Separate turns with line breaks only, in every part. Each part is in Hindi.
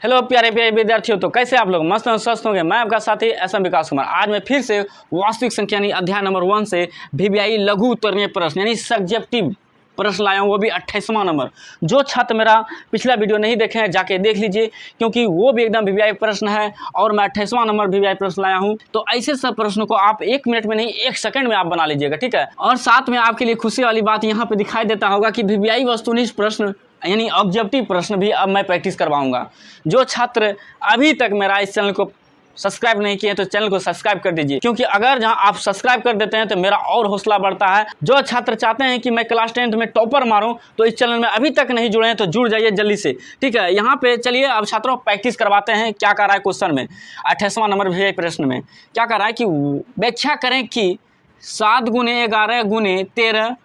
हेलो प्यारे प्यारे विद्यार्थियों, तो कैसे आप लोग मस्त और स्वस्थ होंगे। मैं आपका साथी एसएम विकास कुमार। आज मैं फिर से वास्तविक संख्या यानी अध्याय नंबर 1 से वीवीआई लघु उत्तरीय प्रश्न यानी सब्जेक्टिव प्रश्न लाया हूँ, वो भी 28वां नंबर। जो छात्र मेरा पिछला वीडियो नहीं देखे हैं जाके देख लीजिए, क्योंकि वो भी एकदम वीवीआई प्रश्न है और मैं 28वां नंबर वीवीआई प्रश्न लाया हूँ। तो ऐसे सब प्रश्नों को आप 1 मिनट में नहीं 1 सेकंड में आप बना लीजिएगा, ठीक है। और साथ में आपके लिए खुशी वाली बात यहाँ पे दिखाई देता होगा कि वीवीआई वस्तुनिष्ठ प्रश्न यानी ऑब्जेक्टिव प्रश्न भी अब मैं प्रैक्टिस करवाऊंगा। जो छात्र अभी तक मेरा इस चैनल को सब्सक्राइब नहीं किए तो चैनल को सब्सक्राइब कर दीजिए, क्योंकि अगर जहां आप सब्सक्राइब कर देते हैं तो मेरा और हौसला बढ़ता है। जो छात्र चाहते हैं कि मैं क्लास 10th में टॉपर मारूं तो इस चैनल में अभी तक नहीं जुड़े हैं तो जुड़ जाइए जल्दी से, ठीक है। यहाँ पे चलिए अब छात्रों प्रैक्टिस करवाते हैं। क्या कर रहा है क्वेश्चन में 28वां नंबर वीवीआई प्रश्न में क्या कर रहा है कि व्याख्या करें कि 7 गुने 11 गुने 13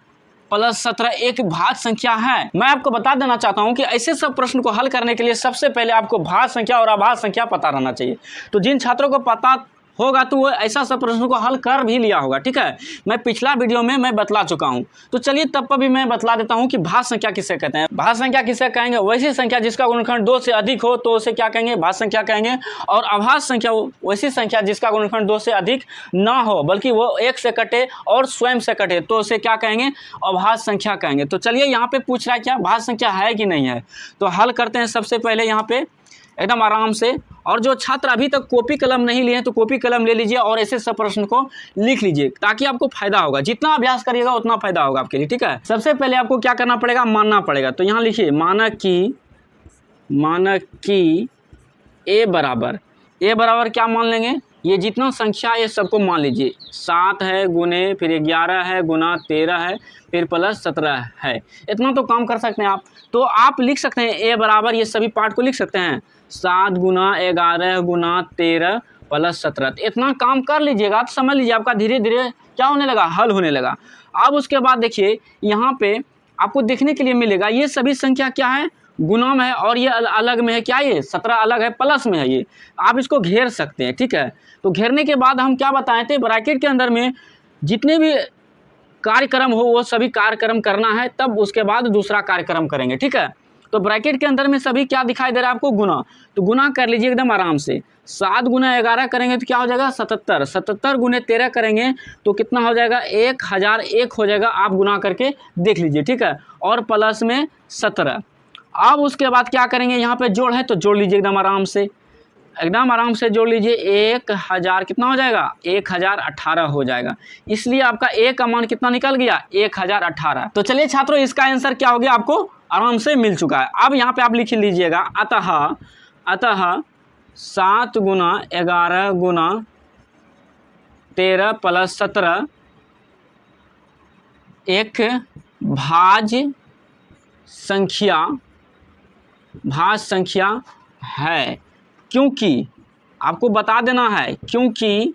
प्लस 17 एक भाज्य संख्या है। मैं आपको बता देना चाहता हूं कि ऐसे सब प्रश्न को हल करने के लिए सबसे पहले आपको भाज्य संख्या और अभाज्य संख्या पता रहना चाहिए। तो जिन छात्रों को पता होगा तो वो ऐसा सब प्रश्नों को हल कर भी लिया होगा, ठीक है। मैं पिछला वीडियो में मैं बतला चुका हूं, तो चलिए तब पर भी मैं बतला देता हूं कि भाज्य संख्या किसे कहते हैं। भाज्य संख्या किसे कहेंगे? वैसी संख्या जिसका गुणनखंड 2 से अधिक हो तो उसे क्या कहेंगे? भाज्य संख्या कहेंगे। और अभाज्य संख्या वैसी संख्या जिसका गुणनखंड 2 से अधिक ना हो, बल्कि वो 1 से कटे और स्वयं से कटे, तो उसे क्या कहेंगे? अभाज्य संख्या कहेंगे। तो चलिए यहाँ पे पूछ रहा है क्या भाज्य संख्या है कि नहीं है, तो हल करते हैं सबसे पहले यहाँ पे एकदम आराम से। और जो छात्र अभी तक कॉपी कलम नहीं लिए हैं तो कॉपी कलम ले लीजिए और ऐसे सब प्रश्न को लिख लीजिए, ताकि आपको फायदा होगा। जितना अभ्यास करिएगा उतना फायदा होगा आपके लिए, ठीक है। सबसे पहले आपको क्या करना पड़ेगा? मानना पड़ेगा। तो यहाँ लिखिए मानक की ए बराबर क्या मान लेंगे? ये जितना संख्या ये सबको मान लीजिए। 7 है गुने, फिर 11 है गुना 13 है, फिर प्लस 17 है। इतना तो काम कर सकते हैं आप। तो आप लिख सकते हैं ए बराबर, ये सभी पार्ट को लिख सकते हैं 7 गुना 11 गुना 13 प्लस 17। इतना काम कर लीजिएगा तो समझ लीजिए आपका धीरे धीरे क्या होने लगा? हल होने लगा। अब उसके बाद देखिए यहाँ पे आपको देखने के लिए मिलेगा ये सभी संख्या क्या है? गुना में है, और ये अलग में है। क्या ये 17 अलग है, प्लस में है। ये आप इसको घेर सकते हैं, ठीक है। तो घेरने के बाद हम क्या बताए थे? ब्रैकेट के अंदर में जितने भी कार्यक्रम हो वो सभी कार्यक्रम करना है, तब उसके बाद दूसरा कार्यक्रम करेंगे, ठीक है। तो ब्रैकेट के अंदर में सभी क्या दिखाई दे रहा है आपको? गुना। तो गुना कर लीजिए एकदम आराम से। 7 गुना 11 करेंगे तो क्या हो जाएगा? 77। 77 गुने 13 करेंगे तो कितना हो जाएगा? 1001 हो जाएगा। आप गुना करके देख लीजिए, ठीक है। और प्लस में 17। अब उसके बाद क्या करेंगे? यहाँ पे जोड़ है तो जोड़ लीजिए एकदम आराम से जोड़ लीजिए। 1000 कितना हो जाएगा? 1018 हो जाएगा। इसलिए आपका ए का मान कितना निकल गया? 1018। तो चलिए छात्रों, इसका आंसर क्या हो गया? आपको आराम से मिल चुका है। अब यहाँ पे आप लिख लीजिएगा अतः 7 गुना 11 गुना 13 प्लस 17 एक भाज्य संख्या है। क्योंकि आपको बता देना है क्योंकि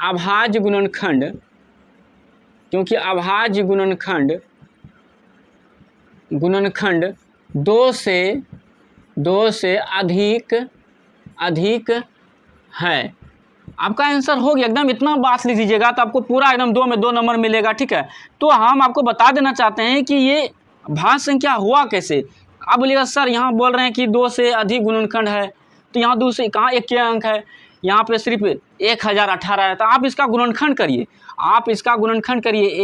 अभाज्य गुणनखंड 2 से अधिक है। आपका आंसर हो गया एकदम। इतना बात लिख लीजिएगा तो आपको पूरा एकदम 2 में 2 नंबर मिलेगा, ठीक है। तो हम आपको बता देना चाहते हैं कि ये भाज्य संख्या हुआ कैसे। आप बोलिएगा सर यहाँ बोल रहे हैं कि 2 से अधिक गुणनखंड है, तो यहाँ 2 से कहाँ एक के अंक है? यहाँ पे सिर्फ 1018 है। तो आप इसका गुणनखंड करिए।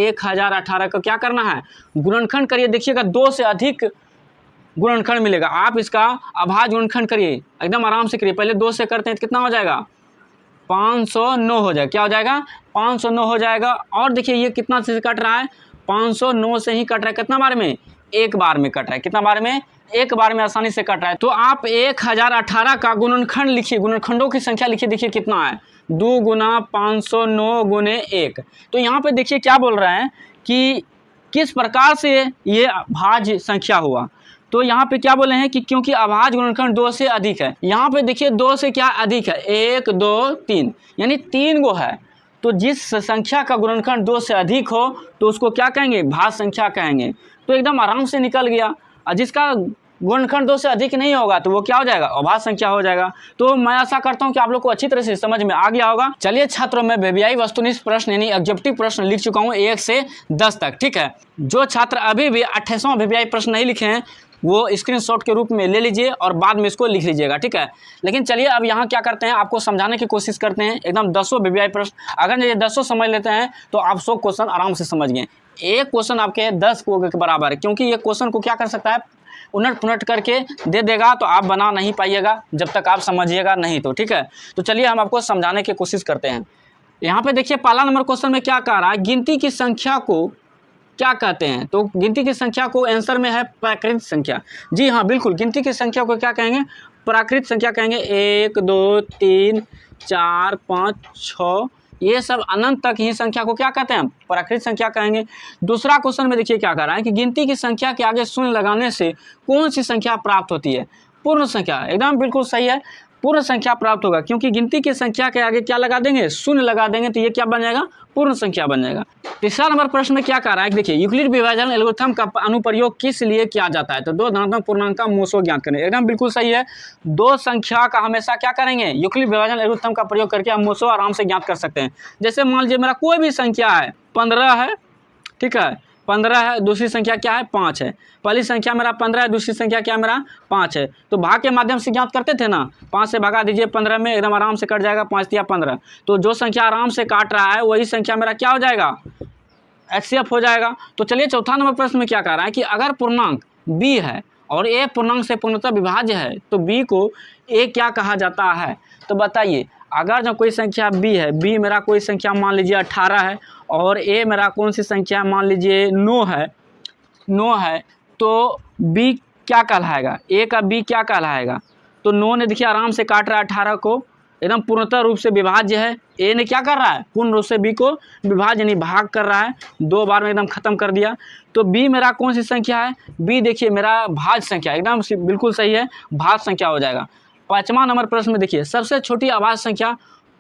1018 का क्या करना है? गुणनखंड करिए। देखिएगा 2 से अधिक गुणनखंड मिलेगा। आप इसका अभाज्य गुणनखंड करिए एकदम आराम से करिए। पहले 2 से करते हैं तो कितना हो जाएगा? 509 हो जाएगा। क्या हो जाएगा? 509 हो जाएगा। और देखिए ये कितना से कट रहा है? 509 से ही कट रहा है। कितना बार में? एक बार में कट रहा है। कितना बार में? एक बार में आसानी से कट रहा है। तो आप 1018 का गुणनखंड लिखिए, गुणनखंडों की संख्या लिखिए। देखिए कितना है? 2 गुना 509 गुने 1। तो यहाँ पे देखिए क्या बोल रहे हैं कि किस प्रकार से ये भाज्य संख्या हुआ। तो यहाँ पे क्या बोले हैं कि क्योंकि अभाज्य गुणनखंड 2 से अधिक है। यहाँ पे देखिए 2 से क्या अधिक है? 1 2 3 यानी 3 गो है। तो जिस संख्या का गुणनखंड 2 से अधिक हो तो उसको क्या कहेंगे? भाज्य संख्या कहेंगे। तो एकदम आराम से निकल गया। और जिसका गुणनखंड 2 से अधिक नहीं होगा तो वो क्या हो जाएगा? अभाज्य संख्या हो जाएगा। तो मैं आशा करता हूं कि आप लोग को अच्छी तरह से समझ में आ गया होगा। चलिए छात्रों, मैं वीवीआई वस्तुनिष्ठ प्रश्न यानी ऑब्जेक्टिव प्रश्न लिख चुका हूं 1 से 10 तक, ठीक है। जो छात्र अभी भी 28वां वीवीआई प्रश्न नहीं लिखे हैं वो स्क्रीनशॉट के रूप में ले लीजिए और बाद में इसको लिख लीजिएगा, ठीक है। लेकिन चलिए अब यहाँ क्या करते हैं, आपको समझाने की कोशिश करते हैं। एकदम 10 VBI प्रश्न, अगर ये 10 समझ लेते हैं तो आप 100 क्वेश्चन आराम से समझ गए। एक क्वेश्चन आपके 10 के बराबर है, क्योंकि ये क्वेश्चन को क्या कर सकता है, उलट पुलट करके दे देगा, तो आप बना नहीं पाइएगा जब तक आप समझिएगा नहीं तो, ठीक है। तो चलिए हम आपको समझाने की कोशिश करते हैं। यहाँ पे देखिए पहला नंबर क्वेश्चन में क्या कह रहा है, गिनती की संख्या को क्या कहते हैं। तो गिनती की संख्या को आंसर में है प्राकृत संख्या। जी हाँ बिल्कुल, गिनती की संख्या को क्या कहेंगे, प्राकृत संख्या कहेंगे। 1 2 3 4 5 6 ये सब अनंत तक ही संख्या को क्या कहते हैं, प्राकृत संख्या कहेंगे। दूसरा क्वेश्चन में देखिए क्या कह रहा है कि गिनती की संख्या के आगे शून्य लगाने से कौन सी संख्या प्राप्त होती है, पूर्ण संख्या। एकदम बिल्कुल सही है, पूर्ण संख्या प्राप्त होगा, क्योंकि गिनती की संख्या के आगे क्या लगा देंगे, शून्य लगा देंगे, तो ये क्या बन जाएगा, पूर्ण संख्या बन जाएगा। तीसरा नंबर प्रश्न में क्या कह रहा है, देखिए यूक्लिड विभाजन एल्गोरिथम का अनुप्रयोग किस लिए किया जाता है। तो दो धनात्मक पूर्णांक का मोसो ज्ञात करें। एकदम बिल्कुल सही है, दो संख्या का हमेशा क्या करेंगे, यूक्लिड विभाजन एल्गोरिथम का प्रयोग करके हम मोसो आराम से ज्ञात कर सकते हैं। जैसे मान लीजिए मेरा कोई भी संख्या है 15 है, ठीक है, 15 है, दूसरी संख्या क्या है 5 है। पहली संख्या मेरा 15 है, दूसरी संख्या क्या मेरा 5 है। तो भाग के माध्यम से ज्ञात करते थे ना, 5 से भगा दीजिए 15 में, एकदम आराम से कट जाएगा, 5 या 15। तो जो संख्या आराम से काट रहा है वही संख्या मेरा क्या हो जाएगा, HCF हो जाएगा। तो चलिए चौथा नंबर प्रश्न में क्या कह रहा है कि अगर पूर्णांक b है और a पूर्णांक से पूर्णतः विभाज्य है तो b को a क्या कहा जाता है। तो बताइए, अगर जो कोई संख्या b है, b मेरा कोई संख्या मान लीजिए 18 है और a मेरा कौन सी संख्या मान लीजिए 9 है, तो b क्या कहलाएगा, a का b क्या कहलाएगा। तो 9 ने देखिए आराम से काट रहा है 18 को, एकदम पूर्णतः रूप से विभाज्य है। a ने क्या कर रहा है, पूर्ण रूप से b को विभाज्य नहीं भाग कर रहा है, 2 बार में एकदम खत्म कर दिया। तो b मेरा कौन सी संख्या है, b देखिए मेरा भाज्य संख्या, एकदम बिल्कुल सही है, भाज्य संख्या हो जाएगा। पाँचवा नंबर प्रश्न में देखिए सबसे छोटी अभाज्य संख्या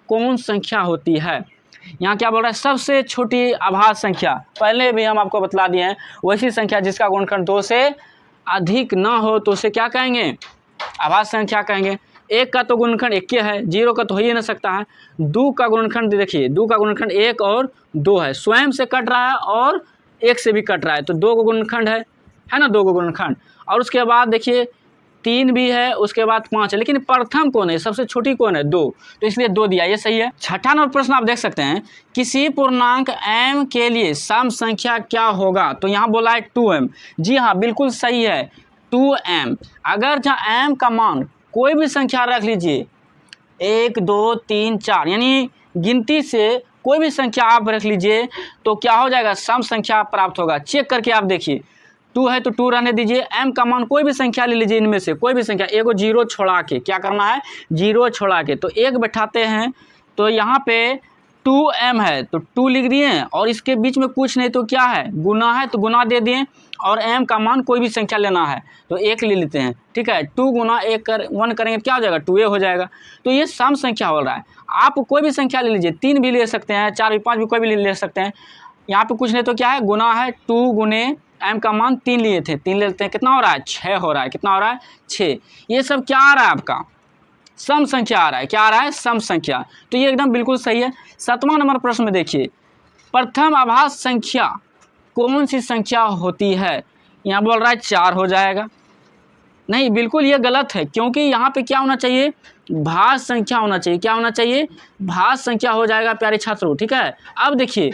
कौन संख्या होती है। यहाँ क्या बोल रहा है, सबसे छोटी अभाज्य संख्या, पहले भी हम आपको बतला दिए हैं, वैसी संख्या जिसका गुणनखंड 2 से अधिक ना हो तो उसे क्या कहेंगे, अभाज्य संख्या कहेंगे। 1 का तो गुणनखंड 1 है, 0 का तो हो ही नहीं सकता है। 2 का गुणनखंड देखिए, 2 का गुणनखंड 1 और 2 है, स्वयं से कट रहा है और 1 से भी कट रहा है, तो 2 का गुणनखंड है ना, 2 का गुणनखंड। और उसके बाद देखिए 3 भी है, उसके बाद 5 है, लेकिन प्रथम कौन है, सबसे छोटी कौन है, 2, तो इसलिए 2 दिया, ये सही है। छठा नंबर प्रश्न आप देख सकते हैं, किसी पूर्णांक m के लिए सम संख्या क्या होगा। तो यहाँ बोला है 2m। जी हाँ बिल्कुल सही है, 2m। अगर जहाँ m का मान कोई भी संख्या रख लीजिए, 1 2 3 4, यानी गिनती से कोई भी संख्या आप रख लीजिए तो क्या हो जाएगा, सम संख्या प्राप्त होगा। चेक करके आप देखिए, 2 है तो 2 रहने दीजिए, m का मान कोई भी संख्या ले लीजिए, इनमें से कोई भी संख्या, एगो 0 छोड़ा के, क्या करना है, 0 छोड़ा के, तो 1 बैठाते हैं, तो यहाँ पे 2m है तो 2 लिख दिए, और इसके बीच में कुछ नहीं तो क्या है, गुना है तो गुना दे दिए, और m का मान कोई भी संख्या लेना है तो 1 ले लेते हैं, ठीक है। 2 गुना 1 करेंगे क्या हो जाएगा, 2a हो जाएगा। तो ये सम संख्या हो रहा है। आप कोई भी संख्या ले लीजिए, 3 भी ले सकते हैं, 4 भी, 5 भी, कोई भी ले सकते हैं। यहाँ पे कुछ नहीं तो क्या है, गुना है, 2 गुने m का मान 3 लिए थे, 3 ले लेते हैं, कितना हो रहा है, 6 हो रहा है, कितना हो रहा है, 6। ये सब क्या आ रहा है, आपका सम संख्या आ रहा है, क्या आ रहा है, सम संख्या। तो ये एकदम बिल्कुल सही है। 7वां नंबर प्रश्न में देखिए, प्रथम अभाज्य संख्या कौन सी संख्या होती है। यहाँ बोल रहा है 4 हो जाएगा, नहीं बिल्कुल ये गलत है, क्योंकि यहाँ पे क्या होना चाहिए, भाज्य संख्या होना चाहिए। क्या होना चाहिए, भाज्य संख्या हो जाएगा प्यारे छात्रों, ठीक है। अब देखिए,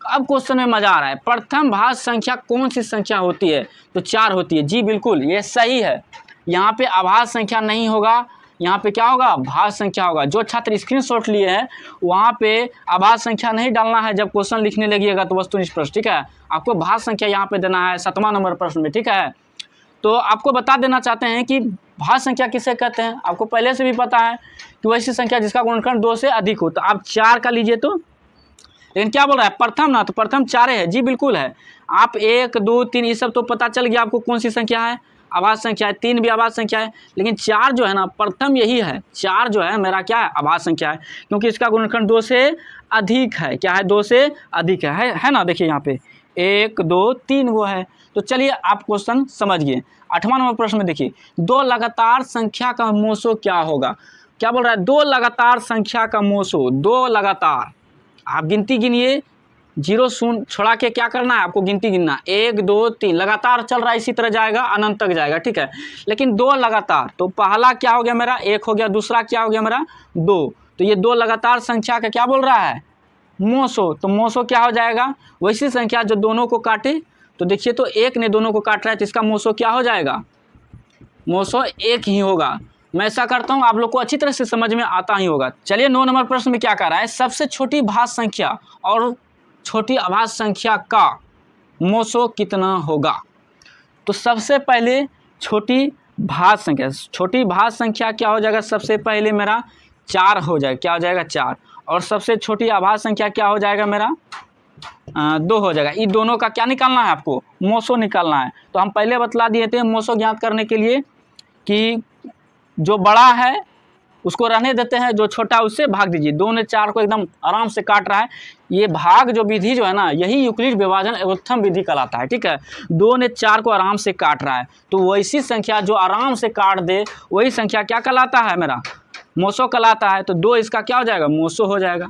अब क्वेश्चन में मजा आ रहा है, प्रथम भाज्य संख्या कौन सी संख्या होती है। तो 4 होती है, जी बिल्कुल ये सही है। यहाँ पे अभाज्य संख्या नहीं होगा, यहाँ पे क्या होगा, भाज्य संख्या होगा। जो छात्र स्क्रीनशॉट लिए हैं वहाँ पे अभाज्य संख्या नहीं डालना है, जब क्वेश्चन लिखने लगिएगा तो वस्तुनिष्ठ प्रश्न, ठीक है, आपको भाज्य संख्या यहाँ पे देना है 7वां नंबर प्रश्न में, ठीक है। तो आपको बता देना चाहते हैं कि भाज्य संख्या किसे कहते हैं, आपको पहले से भी पता है कि वैसी संख्या जिसका गुणनखंड 2 से अधिक हो। तो आप 4 का लीजिए, तो लेकिन क्या बोल रहा है, प्रथम ना, तो प्रथम 4 है, जी बिल्कुल है। आप 1 2 3 ये सब तो पता चल गया आपको कौन सी संख्या है, अभाज्य संख्या है। 3 भी अभाज्य संख्या है, लेकिन 4 जो है ना, प्रथम यही है, 4 जो है मेरा क्या है, अभाज्य संख्या है, क्योंकि इसका गुणनखंड 2 से अधिक है। क्या है, 2 से अधिक है ना। देखिए यहाँ पे 1 2 3 वो है। तो चलिए आप क्वेश्चन समझ गए। 8वां नंबर प्रश्न में देखिए, 2 लगातार संख्या का मोसो क्या होगा। क्या बोल रहा है, 2 लगातार संख्या का मोसो, 2 लगातार, आप गिनती गिनिए, जीरो शून्य छोड़ा के क्या करना है आपको, गिनती गिनना, 1 2 3 लगातार चल रहा है, इसी तरह जाएगा अनंत तक जाएगा, ठीक है। लेकिन 2 लगातार, तो पहला क्या हो गया मेरा 1 हो गया, दूसरा क्या हो गया मेरा 2, तो ये 2 लगातार संख्या का क्या बोल रहा है मोसो, तो मोसो क्या हो जाएगा, वैसी संख्या जो दोनों को काटे, तो देखिए तो 1 ने दोनों को काट रहा है, तो इसका मोसो क्या हो जाएगा, मोसो 1 ही होगा। मैं ऐसा करता हूँ, आप लोग को अच्छी तरह से समझ में आता ही होगा। चलिए 9 नंबर प्रश्न में क्या कह रहा है, सबसे छोटी भाज्य संख्या और छोटी अभाज्य संख्या का मोसो कितना होगा। तो सबसे पहले छोटी भाज्य संख्या, छोटी भाज्य संख्या क्या हो जाएगा, सबसे पहले मेरा 4 हो जाएगा, क्या हो जाएगा 4, और सबसे छोटी अभाज्य संख्या क्या हो जाएगा मेरा 2 हो जाएगा। इन दोनों का क्या निकालना है आपको, मोसो निकालना है। तो हम पहले बतला दिए थे मोसो ज्ञात करने के लिए कि जो बड़ा है उसको रहने देते हैं, जो छोटा उससे भाग दीजिए। 2 ने 4 को एकदम आराम से काट रहा है, ये भाग जो विधि जो है ना, यही यूक्लिड विभाजन एवोत्थम विधि कहलाता है, ठीक है। 2 ने 4 को आराम से काट रहा है, तो वैसी संख्या जो आराम से काट दे वही संख्या क्या कहलाता है मेरा मोसो कहलाता है। तो 2 इसका क्या हो जाएगा मोसो हो जाएगा,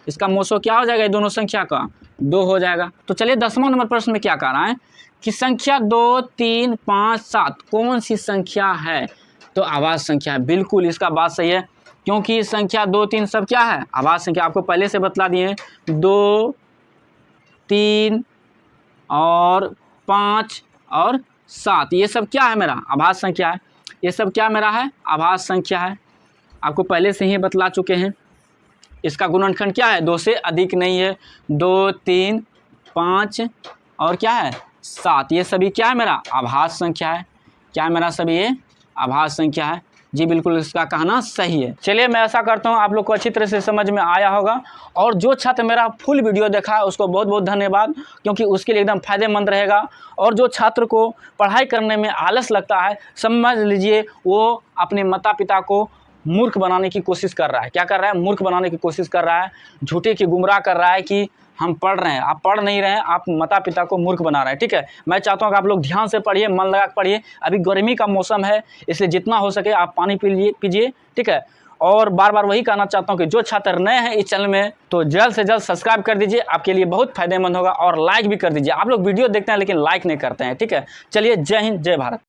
इसका मोसो क्या हो जाएगा, ये दोनों संख्या का 2 हो जाएगा। तो चलिए 10वां नंबर प्रश्न में क्या कह रहा है कि संख्या 2 3 5 7 कौन सी संख्या है, तो अभाज्य संख्या है। बिल्कुल इसका बात सही है, क्योंकि संख्या 2 3 सब क्या है अभाज्य संख्या, आपको पहले से बतला दिए। 2 3 और 5 और 7 ये सब क्या है मेरा अभाज्य संख्या है, ये सब क्या मेरा है अभाज्य संख्या है, आपको पहले से ही बतला चुके हैं। इसका गुणनखंड क्या है 2 से अधिक नहीं है, 2 3 5 और क्या है 7, ये सभी क्या है मेरा अभाज्य संख्या है, क्या है मेरा सभी ये अभाज्य संख्या है। जी बिल्कुल इसका कहना सही है। चलिए मैं ऐसा करता हूँ आप लोग को अच्छी तरह से समझ में आया होगा, और जो छात्र मेरा फुल वीडियो देखा है उसको बहुत बहुत धन्यवाद, क्योंकि उसके लिए एकदम फायदेमंद रहेगा। और जो छात्र को पढ़ाई करने में आलस लगता है, समझ लीजिए वो अपने माता पिता को मूर्ख बनाने की कोशिश कर रहा है। क्या कर रहा है, मूर्ख बनाने की कोशिश कर रहा है, झूठे की गुमराह कर रहा है कि हम पढ़ रहे हैं, आप पढ़ नहीं रहे हैं, आप माता पिता को मूर्ख बना रहे हैं, ठीक है। मैं चाहता हूं कि आप लोग ध्यान से पढ़िए, मन लगा के पढ़िए। अभी गर्मी का मौसम है, इसलिए जितना हो सके आप पानी पीजिए, ठीक है। और बार बार वही कहना चाहता हूं कि जो छात्र नए हैं इस चैनल में, तो जल्द से जल्द सब्सक्राइब कर दीजिए, आपके लिए बहुत फायदेमंद होगा। और लाइक भी कर दीजिए, आप लोग वीडियो देखते हैं लेकिन लाइक नहीं करते हैं, ठीक है। चलिए जय हिंद जय भारत।